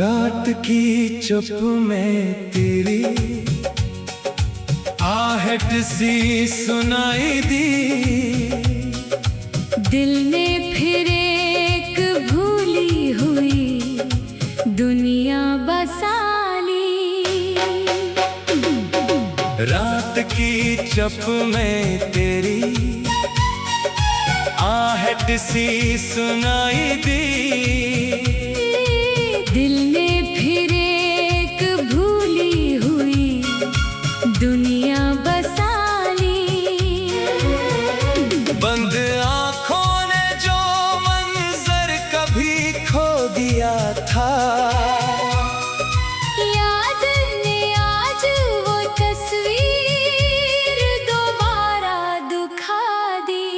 रात की चुप में तेरी आहट सी सुनाई दी। दिल ने फिर एक भूली हुई दुनिया बसा ली। रात की चुप में तेरी आहट सी सुनाई दी। दिल ने फिर एक भूली हुई दुनिया बसा ली। बंद आँखों ने जो मंजर कभी खो दिया था, याद ने आज वो तस्वीर दोबारा दुखा दी।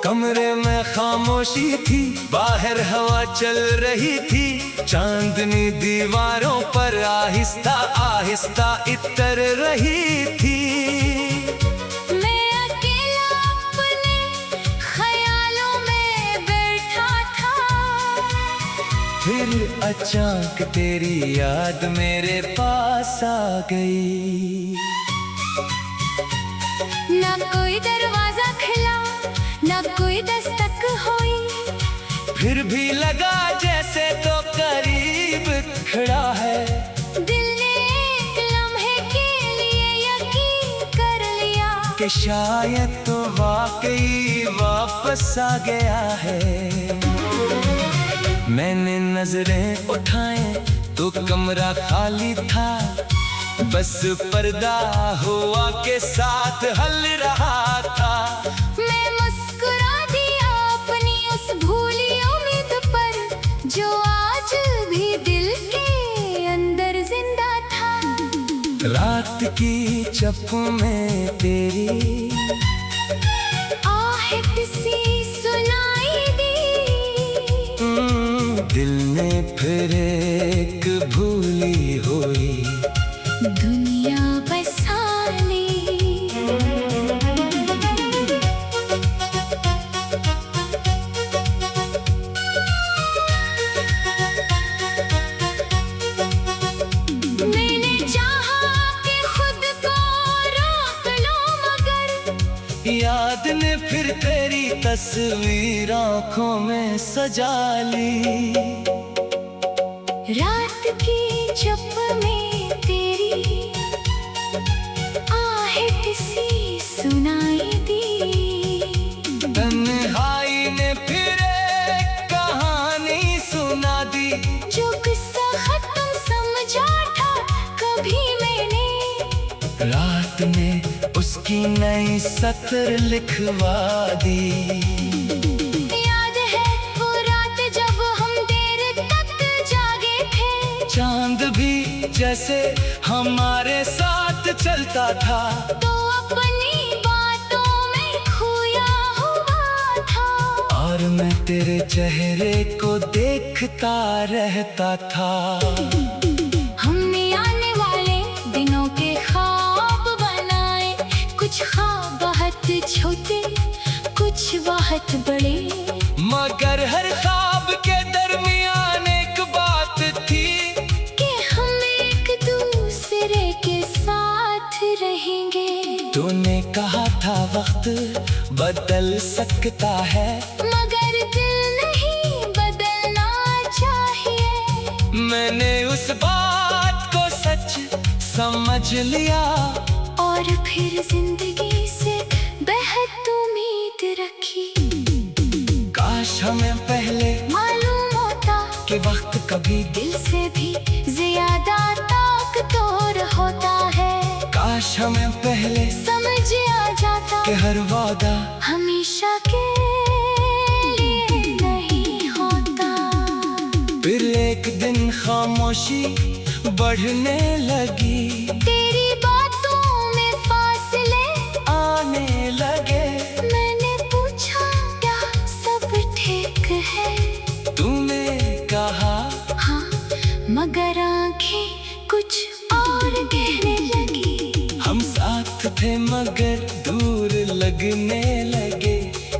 कमरे में खामोशी थी, बाहर हवा चल रही थी। चांदनी दीवारों पर आहिस्ता आहिस्ता इतर रही थी। मैं अकेला अपने ख्यालों में बैठा था। फिर अचानक तेरी याद मेरे पास आ गई। ना कोई दरवाजा खुला, ना कोई दस्तक हुई। फिर भी लगा जैसे तो करीब खड़ा है। दिल ने एक लम्हे के लिए यकीन कर लिया कि शायद तो वाकई वापस आ गया है। मैंने नजरें उठाए तो कमरा खाली था, बस पर्दा हवा के साथ हल रहा था। मैं मुस्कुरा दिया अपनी उस भूली उम्मीद पर, जो आज भी दिल के अंदर जिंदा था। रात की चुप में तेरी आहट सी सुनाई दी। दिल ने फिर एक भूली हुई दुनिया बसा ली। मैंने चाहा कि खुद को रोक लूं, मगर याद ने फिर तेरी तस्वीर आँखों में सजा ली। रात की चुप में तेरी आहट सी सुनाई दी। तन्हाई ने फिर एक कहानी सुना दी। जो किस्सा खत्म समझा था कभी मैंने, रात ने उसकी नई सत्र लिखवा दी। याद है वो रात जब हम देर तक जागे थे। चांद भी जैसे हमारे साथ चलता था, तो अपनी बातों में खोया हुआ था। और मैं तेरे चेहरे को देखता रहता था। हमने आने वाले दिनों के ख्वाब बनाए, कुछ ख्वाब बहुत छोटे, कुछ बहुत बड़े। मगर हर ख्वाब के दरमियान एक बात थी कि हम एक दूसरे के साथ रहेंगे। तूने कहा था वक्त बदल सकता है, मगर दिल नहीं बदलना चाहिए। मैंने उस बात को सच समझ लिया, और फिर जिंदगी से बेहद उम्मीद रखी। काश हमें पहले मालूम होता कि वक्त कभी दिल से भी ज्यादा ताकतवर होता है। काश हमें पहले समझ आ जाता कि हर वादा हमेशा के लिए नहीं होता। फिर एक दिन खामोशी बढ़ने लगी। तेरी बातों में फासले आने लगे। मैंने पूछा क्या सब ठीक है? तूने कहा हाँ, मगर आंखें कुछ और कहने लगी। हम साथ थे मगर दूर लगने लगे।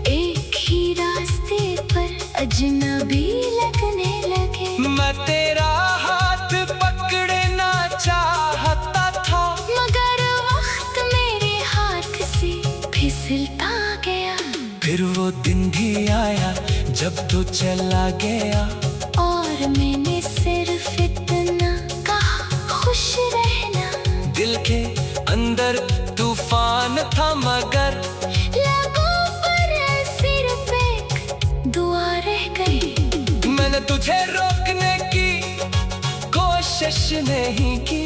एक ही रास्ते पर अजनबी लगने लगे। मैं तेरा हाथ पकड़ना चाहता था, मगर वक्त मेरे हाथ से फिसलता गया। फिर वो दिन भी आया जब तू चला गया, और मैंने सिर्फ इतना कहा, खुश रहना। दिल के अंदर तूफान था मगर लगों पर सिर्फ एक दुआ रह गई। मैंने तुझे रोकने की कोशिश नहीं की,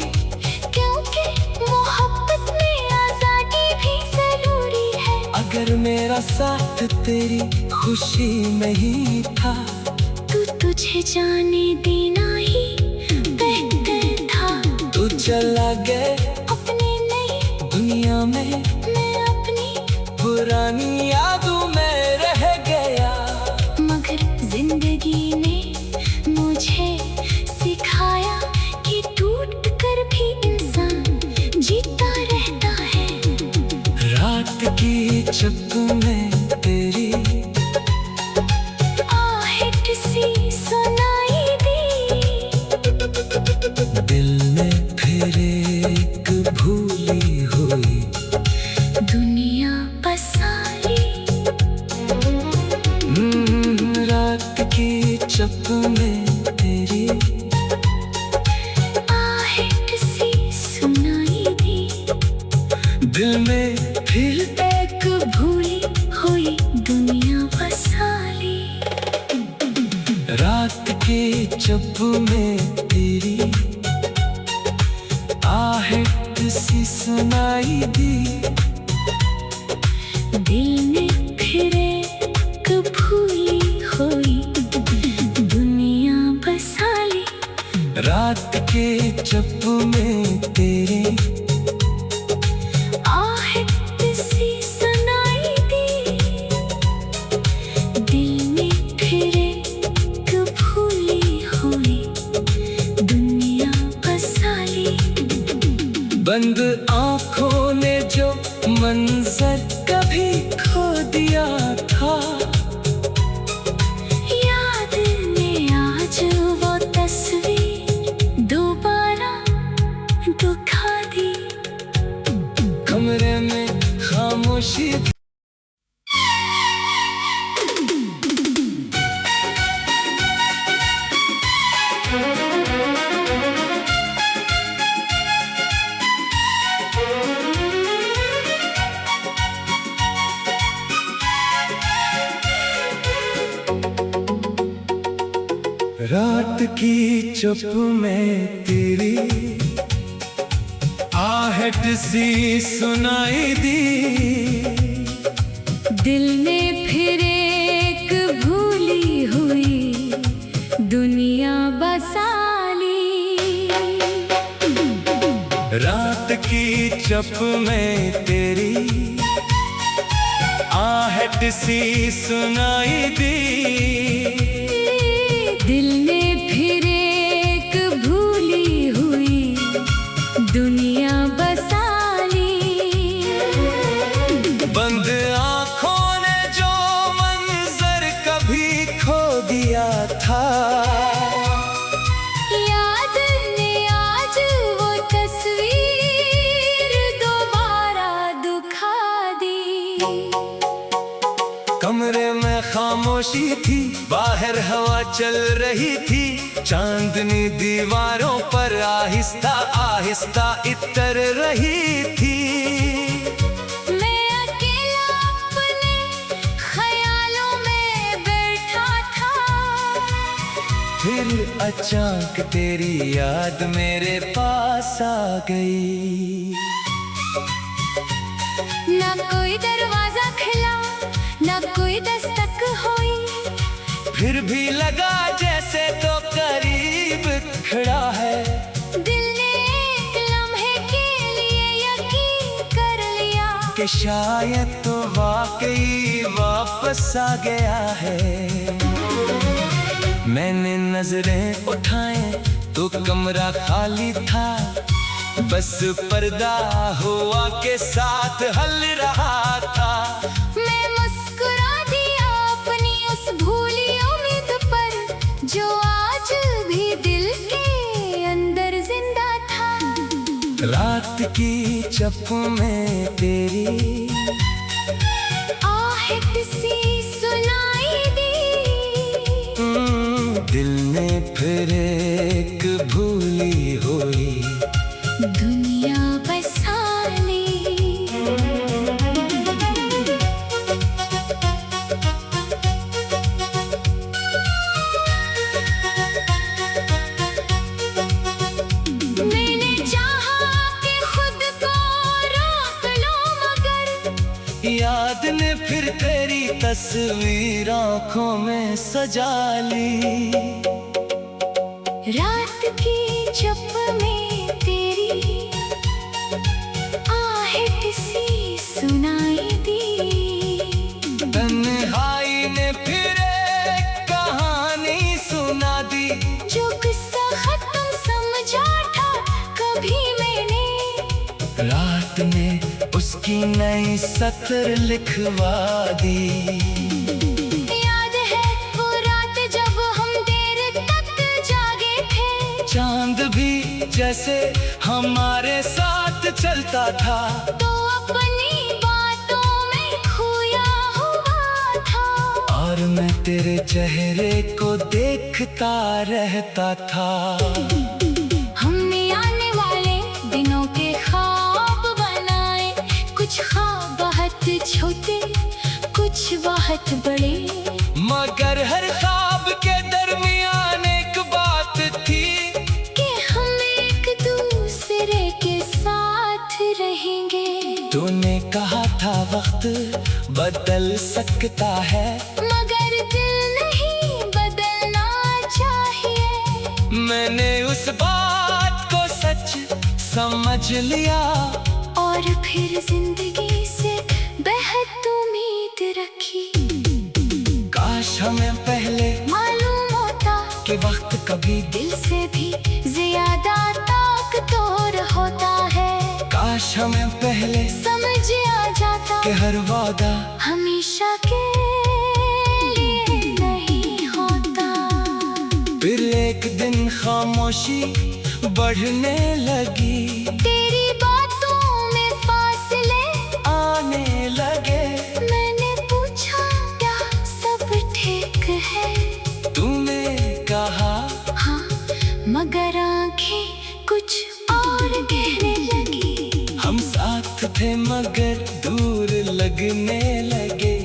क्योंकि मोहब्बत में आजादी भी जरूरी है। अगर मेरा साथ तेरी खुशी में ही था, तू तुझे जाने देना ही बेहतर था। तू चला गया अपनी नई दुनिया में, मैं अपनी पुरानी यादों में रह गया। मगर जिंदगी ने मुझे सिखाया कि टूट कर भी इंसान जीता रहता है। रात की चुप में तेरी आहट सी सुनाई दी, दिल में फिर एक भूली हुई दुनिया बसा ली। रात की चुप में तेरी आहट सी सुनाई दी, दिल में फिर एक भूली हुई दुनिया बसा ली। रात की चुप में तेरी आहट सी सुनाई दी, दिल में फिर एक भूली हुई दुनिया बसा ली। रात के चुप में तेरी आहट सी सुनाई दी, दिल में फिर एक भूली हुई दुनिया बसा ली। बंद आंखों ने जो मंजर कभी खो दिया था, याद ने आज वो तस्वीर दोबारा दिखा दी। कमरे में खामोशी थी। रात की चुप में तेरी आहट सी सुनाई दी, दिल ने फिर एक भूली हुई दुनिया बसा ली। रात की चुप में तेरी आहट सी सुनाई दी, दिल ने फिर एक भूली हुई दुनिया बसा ली। बंद आंखों ने जो मंजर कभी खो दिया था, याद ने आज वो तस्वीर दोबारा दिखा दी। कमरे में खामोशी थी, बाहर हवा चल रही थी, चांदनी दीवारों पर आहिस्ता आहिस्ता इतर रही थी। मैं अकेला अपने ख्यालों में बैठा था, फिर अचानक तेरी याद मेरे पास आ गई। ना कोई दरवाजा खुला, ना कोई दस्तक हुई, फिर भी लगा जैसे तो करीब खड़ा है। दिल ने एक लम्हे के लिए यकीन कर लिया कि शायद तो वाकई वापस आ गया है। मैंने नजरें उठाए तो कमरा खाली था, बस पर्दा हवा के साथ हल रहा था। मैं मुस्कुरा दिया अपनी उस भूली उम्मीद पर, जो आज भी की चप में तेरी आहट सी सुनाई दी। दिल ने फिर एक भूली हुई दुनिया बसा ली। मैंने चाहा कि खुद को रोक लूं मगर याद ने फिर तेरी तस्वीर आंखों में सजा ली। रात की चप में तेरी आहट सी सुनाई दी। तन्हाई ने फिर एक कहानी सुना दी। जो किस्सा खत्म समझा था कभी मैंने रात ने उसकी नई सत्र लिखवा दी। याद है वो रात जब हम देर तक जागे थे। चांद भी जैसे हमारे साथ चलता था। तो अपनी बातों में खोया हुआ था। और मैं तेरे चेहरे को देखता रहता था। हमने आने वाले दिनों के ख्वाब बनाए। कुछ ख्वाब बहुत छोटे कुछ बहुत बड़े। मगर हर ख्वाब के दरमियान एक बात थी कि हम एक दूसरे के साथ रहेंगे। तूने कहा था वक्त बदल सकता है मगर दिल नहीं बदलना चाहिए। मैंने उस बात को सच समझ लिया। और फिर जिंदगी से बेहद उम्मीद रखी। काश हमें पहले मालूम होता कि वक्त कभी दिल से भी ज्यादा ताकतवर होता है। काश हमें पहले समझ आ जाता कि हर वादा हमेशा के लिए नहीं होता। फिर एक दिन खामोशी बढ़ने लगी। तेरी बातों में फासले आने लगे। मैंने पूछा क्या सब ठीक है। तूने कहा हाँ मगर आंखें कुछ और कहने लगी। हम साथ थे मगर दूर लगने लगे।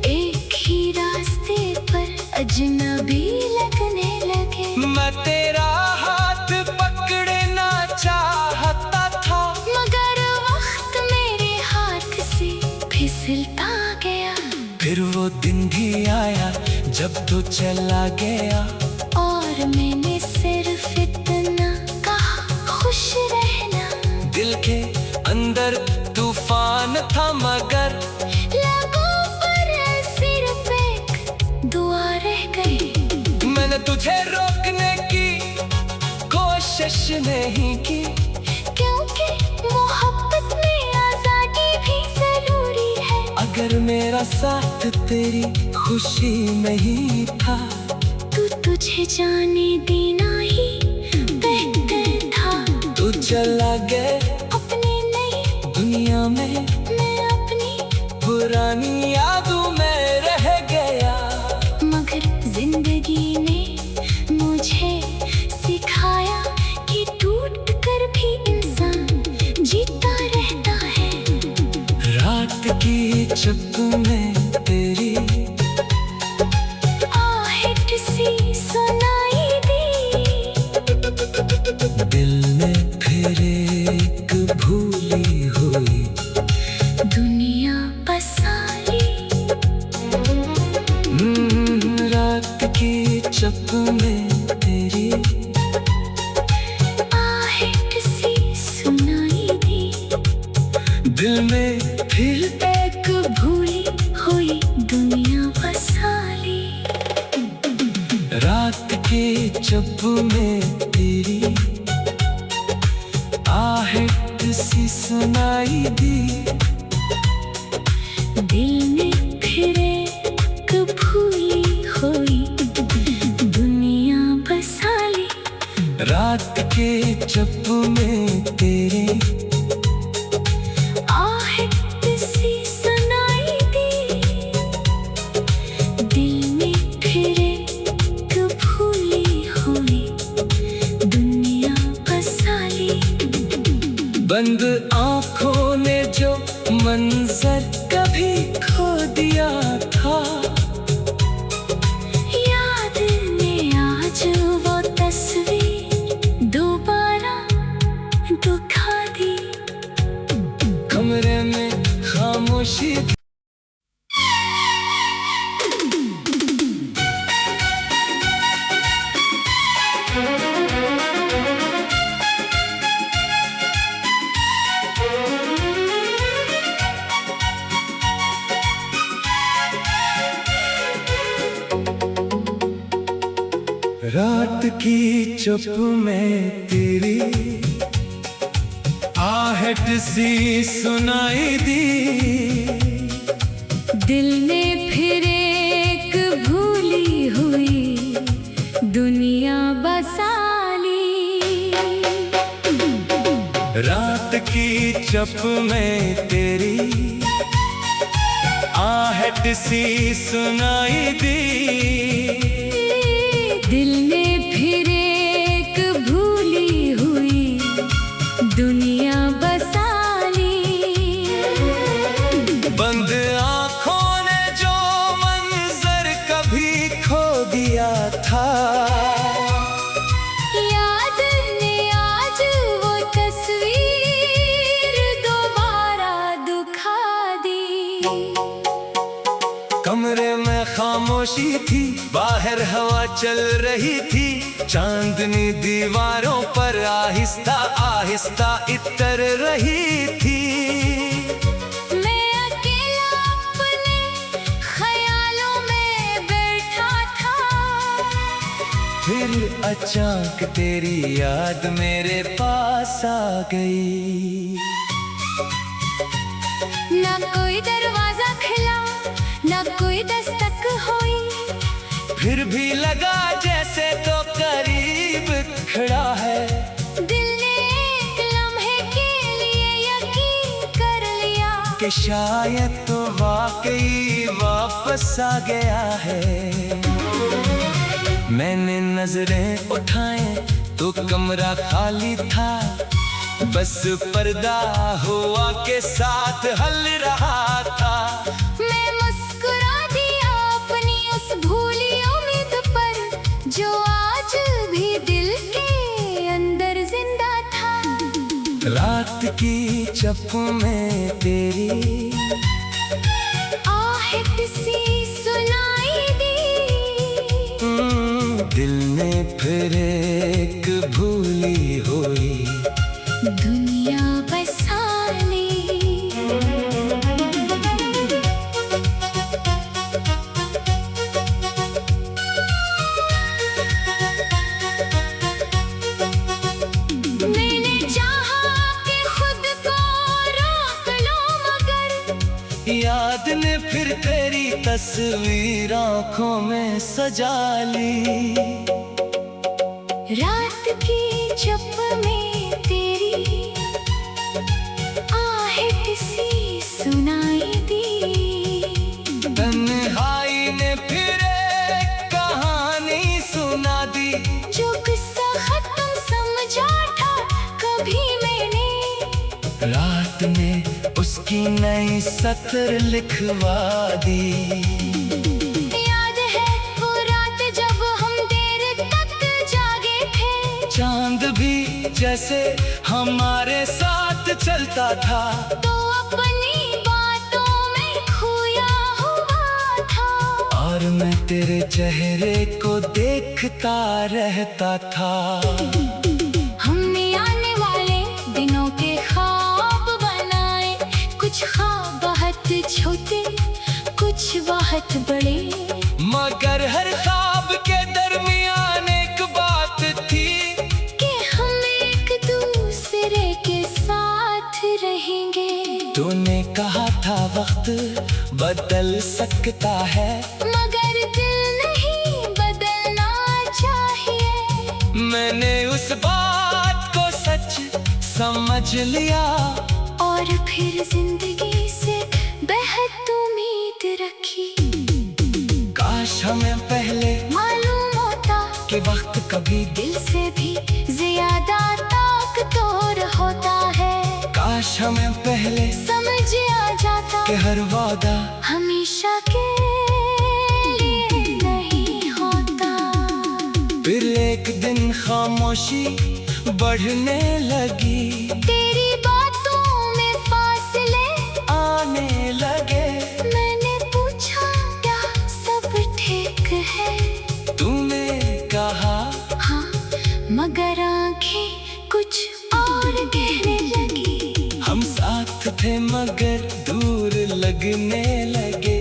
एक ही रास्ते पर अजनबी लगने लगे। मैं तेरा हाथ पकड़ना चाहता था मगर वक्त मेरे हाथ से फिसलता गया। फिर वो दिन भी आया जब तू चला गया। और मैंने सिर्फ इतना कहा खुश रहना। दिल के अंदर तूफान था मगर लगों पर सिर्फ एक दुआ रह गई। मैंने तुझे रोकने की कोशिश नहीं की। क्योंकि मोहब्बत में आजादी भी जरूरी है। अगर मेरा साथ तेरी खुशी में ही था तू तुझे जाने देना ही बेहतर था। तू चला गया अपनी नई दुनिया में। मैं अपनी पुरानी यादों में रह गया। मगर जिंदगी ने मुझे सिखाया कि टूट कर भी इंसान जीता रहता है। रात की चप में तेरी आहट सी सुनाई दी। दिल में फिर एक भूली हुई दुनिया बसा ली। रात की चप में तेरी आहट सी सुनाई दी। दिल में फिर एक भूली हुई दुनिया बसा ली। रात के चप में तेरी आहट सी सुनाई दी। दिल ने फिर एक भूली हुई दुनिया बसा ली। रात के चप में तेरे बंद आंखों ने जो मंजर कभी खो दिया था, याद ने आज वो तस्वीर दोबारा दुखा दी। कमरे में खामोशी थी। रात की चुप में तेरी आहट सी सुनाई दी। दिल ने फिर एक भूली हुई दुनिया बसा ली। रात की चुप में तेरी आहट सी सुनाई दी। दिल ने फिर एक भूली हुई दुनिया बसा ली। बंद आंखों ने जो मंजर कभी खो दिया था, याद ने आज वो तस्वीर दोबारा दुखा दी। कमरे में खामोशी थी, बाहर हवा चल रही थी। चांदनी दीवारों पर आहिस्ता आहिस्ता इतर रही थी। मैं अकेला अपने ख्यालों में बैठा था। फिर अचानक तेरी याद मेरे पास आ गई। ना कोई दरवाजा खुला, ना कोई दस्तक हुई। फिर भी लगा जैसे तो करीब खड़ा है। दिल ने एक लम्हे के लिए यकीन कर लिया कि शायद तो वाकई वापस आ गया है। मैंने नजरें उठाए तो कमरा खाली था, बस पर्दा हवा के साथ हल रहा था। मैं मुस्कुरा दिया अपनी उस भूली उम्मीद पर, जो आज भी दिल के अंदर जिंदा था। रात की चुप में तेरी आहट सी सुनाई दी। दिल ने फिर एक भूली हुई दुनिया बसा ली। मैंने चाहा कि खुद को रोक लूं, मगर याद ने फिर तेरी तस्वीर आंखों में सजा ली। रात की चुप में तेरी आहट सी सुनाई दी। तन्हाई ने फिर एक कहानी सुना दी। जो किस्सा खत्म समझा था कभी मैंने, रात ने उसकी नई सत्र लिखवा दी। याद है वो रात जब हम देर तक जागे थे। चांद भी जैसे हमारे साथ चलता था। तो अपनी बातों में खोया हुआ था। और मैं तेरे चेहरे को देखता रहता था। हमने आने वाले दिनों के ख्वाब बनाए, कुछ ख्वाब बहुत छोटे, कुछ बहुत बड़े। मगर हर ख्वाब के दरमियान एक बात थी कि हम एक दूसरे के साथ रहेंगे। तूने कहा था वक्त बदल सकता है, मगर दिल नहीं बदलना चाहिए। मैंने उस बात को सच समझ लिया। और फिर जिंदगी से बेहद उम्मीद रखी। काश हमें पहले मालूम होता कि वक्त कभी दिल से भी ज्यादा ताकतवर होता है। काश हमें पहले समझ आ जाता कि हर वादा हमेशा के लिए नहीं होता। फिर एक दिन खामोशी बढ़ने लगी, तेरी बातों में फासले आने लगे। मैंने पूछा क्या सब ठीक है, तूने कहा हाँ, मगर आंखें कुछ और कहने लगी। हम साथ थे मगर दूर लगने लगे।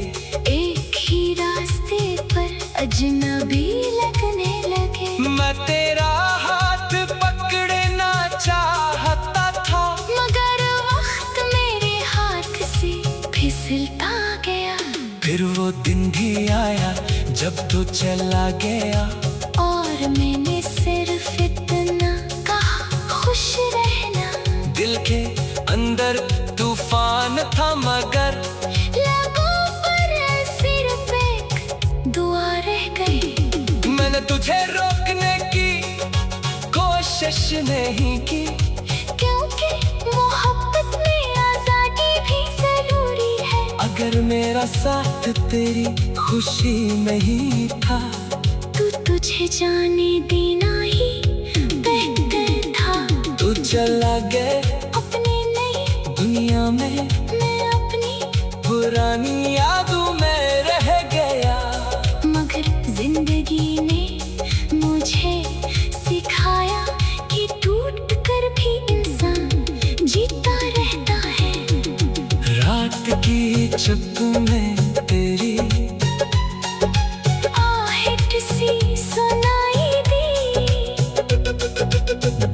एक ही रास्ते पर अजनबी लगने लगे। मैं तेरा हाथ पकड़ना चाहता था, मगर वक्त मेरे हाथ से फिसलता गया। फिर वो दिन भी आया जब तू चला गया। और मैंने सिर्फ इतना कहा, खुश रहना। दिल के अंदर तूफान था मगर लबों पर सिर्फ एक दुआ रह गई। मैंने तुझे रोकने की कोशिश नहीं की, क्योंकि मोहब्बत में आजादी भी जरूरी है। अगर मेरा साथ तेरी खुशी नहीं था, तू तुझे जाने देना ही बेहतर था। तू चला गया अपने नई दुनिया में, मैं अपनी, पुरानी यादों में रह गया। मगर जिंदगी ने मुझे सिखाया कि टूट कर भी इंसान जीता रहता है। रात की चुप में तेरी आहट सी सुनाई दी,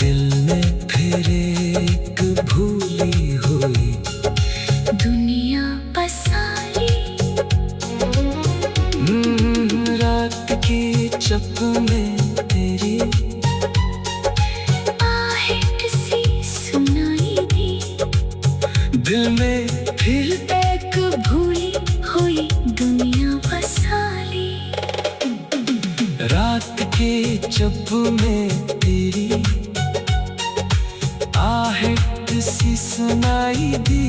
दिल में फिर एक भूली हुई दुनिया बसा ली। रात की चुप में तेरी आहट सी सुनाई दी, दिल में फिर एक भूली हुई दुनिया बसा ली। रात के चुप में तेरी आहट सी सुनाई दी।